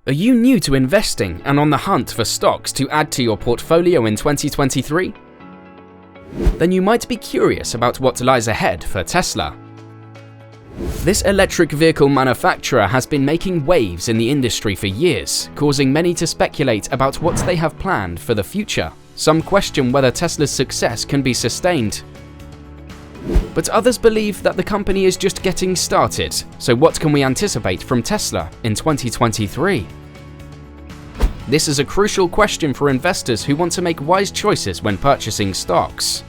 Are you new to investing and on the hunt for stocks to add to your portfolio in 2023? Then you might be curious about what lies ahead for Tesla. This electric vehicle manufacturer has been making waves in the industry for years, causing many to speculate about what they have planned for the future. Some question whether Tesla's success can be sustained. But others believe that the company is just getting started, so what can we anticipate from Tesla in 2023? This is a crucial question for investors who want to make wise choices when purchasing stocks.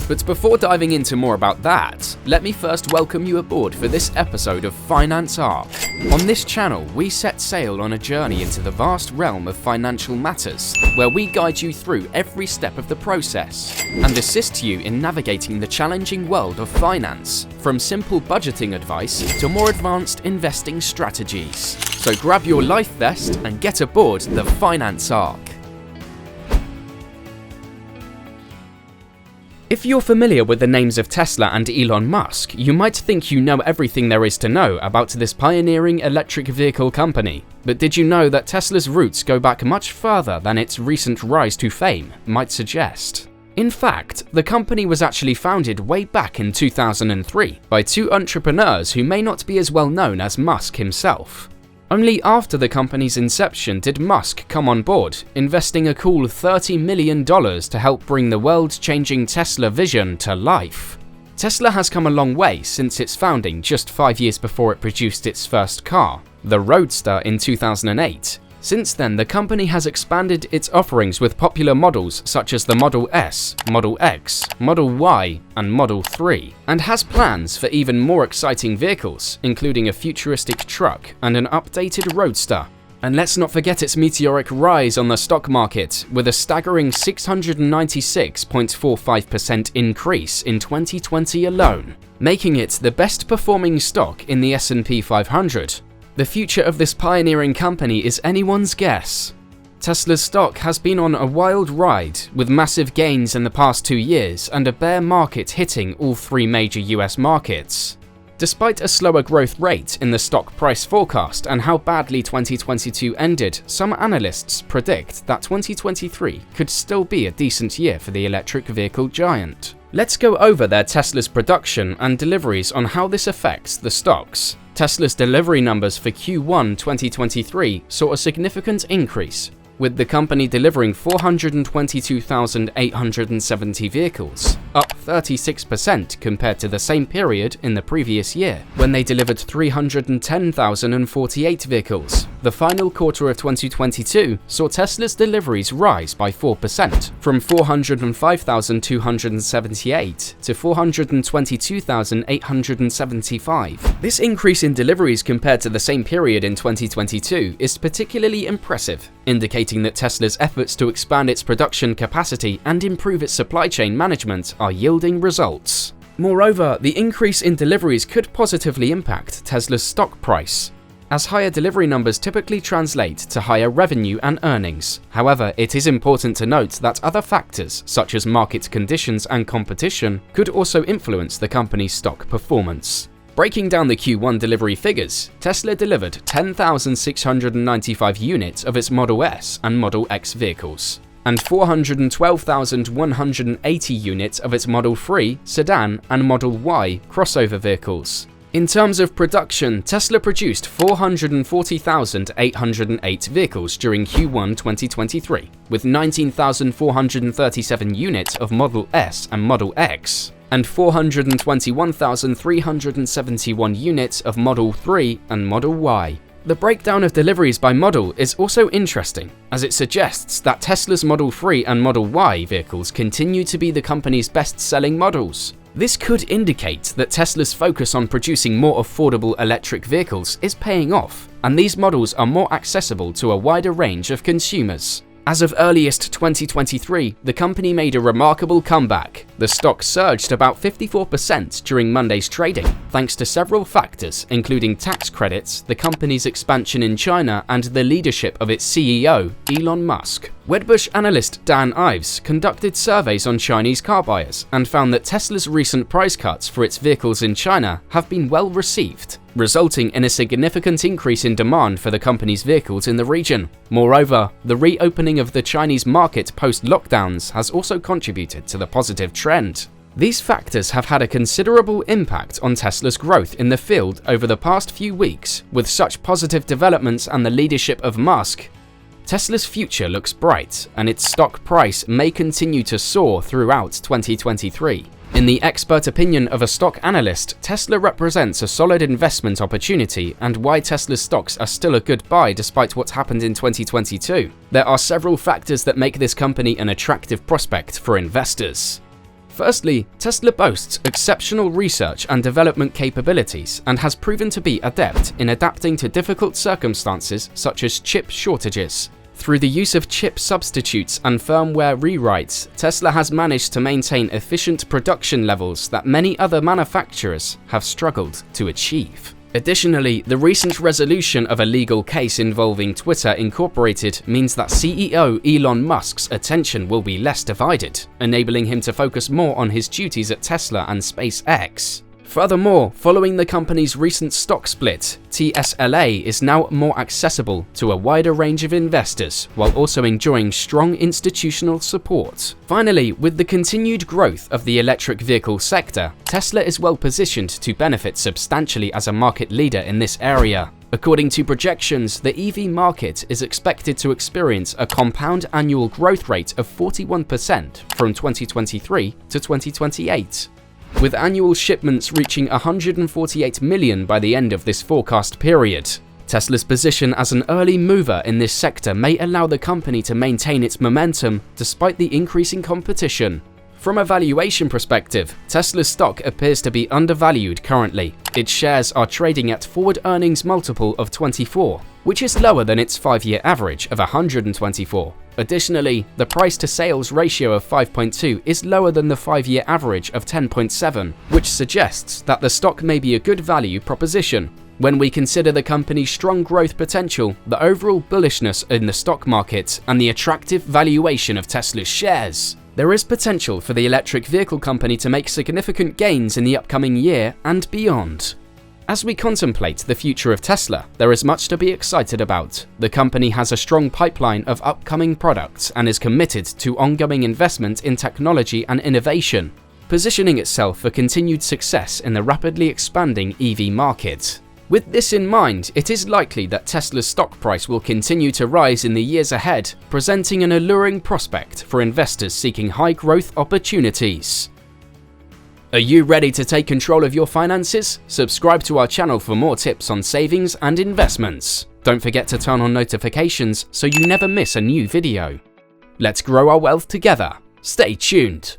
But before diving into more about that, let me first welcome you aboard for this episode of Finance Arc. On this channel, we set sail on a journey into the vast realm of financial matters, where we guide you through every step of the process and assist you in navigating the challenging world of finance, from simple budgeting advice to more advanced investing strategies. So grab your life vest and get aboard the Finance Arc. If you're familiar with the names of Tesla and Elon Musk, you might think you know everything there is to know about this pioneering electric vehicle company. But did you know that Tesla's roots go back much further than its recent rise to fame might suggest? In fact, the company was actually founded way back in 2003 by two entrepreneurs who may not be as well known as Musk himself. Only after the company's inception did Musk come on board, investing a cool $30 million to help bring the world-changing Tesla vision to life. Tesla has come a long way since its founding just 5 years before it produced its first car, the Roadster, in 2008. Since then, the company has expanded its offerings with popular models such as the Model S, Model X, Model Y, and Model 3, and has plans for even more exciting vehicles, including a futuristic truck and an updated Roadster. And let's not forget its meteoric rise on the stock market, with a staggering 696.45% increase in 2020 alone, making it the best performing stock in the S&P 500. The future of this pioneering company is anyone's guess. Tesla's stock has been on a wild ride, with massive gains in the past 2 years and a bear market hitting all three major US markets. Despite a slower growth rate in the stock price forecast and how badly 2022 ended, some analysts predict that 2023 could still be a decent year for the electric vehicle giant. Let's go over their Tesla's production and deliveries on how this affects the stocks. Tesla's delivery numbers for Q1 2023 saw a significant increase, with the company delivering 422,870 vehicles, up 36% compared to the same period in the previous year, when they delivered 310,048 vehicles. The final quarter of 2022 saw Tesla's deliveries rise by 4%, from 405,278 to 422,875. This increase in deliveries compared to the same period in 2022 is particularly impressive, indicating that Tesla's efforts to expand its production capacity and improve its supply chain management are yielding results. Moreover, the increase in deliveries could positively impact Tesla's stock price, as higher delivery numbers typically translate to higher revenue and earnings. However, it is important to note that other factors, such as market conditions and competition, could also influence the company's stock performance. Breaking down the Q1 delivery figures, Tesla delivered 10,695 units of its Model S and Model X vehicles, and 412,180 units of its Model 3 sedan and Model Y crossover vehicles. In terms of production, Tesla produced 440,808 vehicles during Q1 2023, with 19,437 units of Model S and Model X, and 421,371 units of Model 3 and Model Y. The breakdown of deliveries by model is also interesting, as it suggests that Tesla's Model 3 and Model Y vehicles continue to be the company's best-selling models. This could indicate that Tesla's focus on producing more affordable electric vehicles is paying off, and these models are more accessible to a wider range of consumers. As of earliest 2023, the company made a remarkable comeback, The stock surged about 54% during Monday's trading, thanks to several factors including tax credits, the company's expansion in China, and the leadership of its CEO, Elon Musk. Wedbush analyst Dan Ives conducted surveys on Chinese car buyers and found that Tesla's recent price cuts for its vehicles in China have been well received, resulting in a significant increase in demand for the company's vehicles in the region. Moreover, the reopening of the Chinese market post-lockdowns has also contributed to the positive trend. These factors have had a considerable impact on Tesla's growth in the field over the past few weeks. With such positive developments and the leadership of Musk, Tesla's future looks bright, and its stock price may continue to soar throughout 2023. In the expert opinion of a stock analyst, Tesla represents a solid investment opportunity and why Tesla's stocks are still a good buy despite what's happened in 2022. There are several factors that make this company an attractive prospect for investors. Firstly, Tesla boasts exceptional research and development capabilities and has proven to be adept in adapting to difficult circumstances such as chip shortages. Through the use of chip substitutes and firmware rewrites, Tesla has managed to maintain efficient production levels that many other manufacturers have struggled to achieve. Additionally, the recent resolution of a legal case involving Twitter Incorporated means that CEO Elon Musk's attention will be less divided, enabling him to focus more on his duties at Tesla and SpaceX. Furthermore, following the company's recent stock split, Tsla is now more accessible to a wider range of investors while also enjoying strong institutional support. Finally, with the continued growth of the electric vehicle sector, Tesla is well positioned to benefit substantially as a market leader in this area. According to projections, the EV market is expected to experience a compound annual growth rate of 41% from 2023 to 2028. With annual shipments reaching 148 million by the end of this forecast period. Tesla's position as an early mover in this sector may allow the company to maintain its momentum despite the increasing competition. From a valuation perspective, Tesla's stock appears to be undervalued currently. Its shares are trading at forward earnings multiple of 24, which is lower than its 5-year average of 124. Additionally, the price-to-sales ratio of 5.2 is lower than the 5-year average of 10.7, which suggests that the stock may be a good value proposition. When we consider the company's strong growth potential, the overall bullishness in the stock market, and the attractive valuation of Tesla's shares, there is potential for the electric vehicle company to make significant gains in the upcoming year and beyond. As we contemplate the future of Tesla, there is much to be excited about. The company has a strong pipeline of upcoming products and is committed to ongoing investment in technology and innovation, positioning itself for continued success in the rapidly expanding EV market. With this in mind, it is likely that Tesla's stock price will continue to rise in the years ahead, presenting an alluring prospect for investors seeking high-growth opportunities. Are you ready to take control of your finances? Subscribe to our channel for more tips on savings and investments. Don't forget to turn on notifications so you never miss a new video. Let's grow our wealth together. Stay tuned.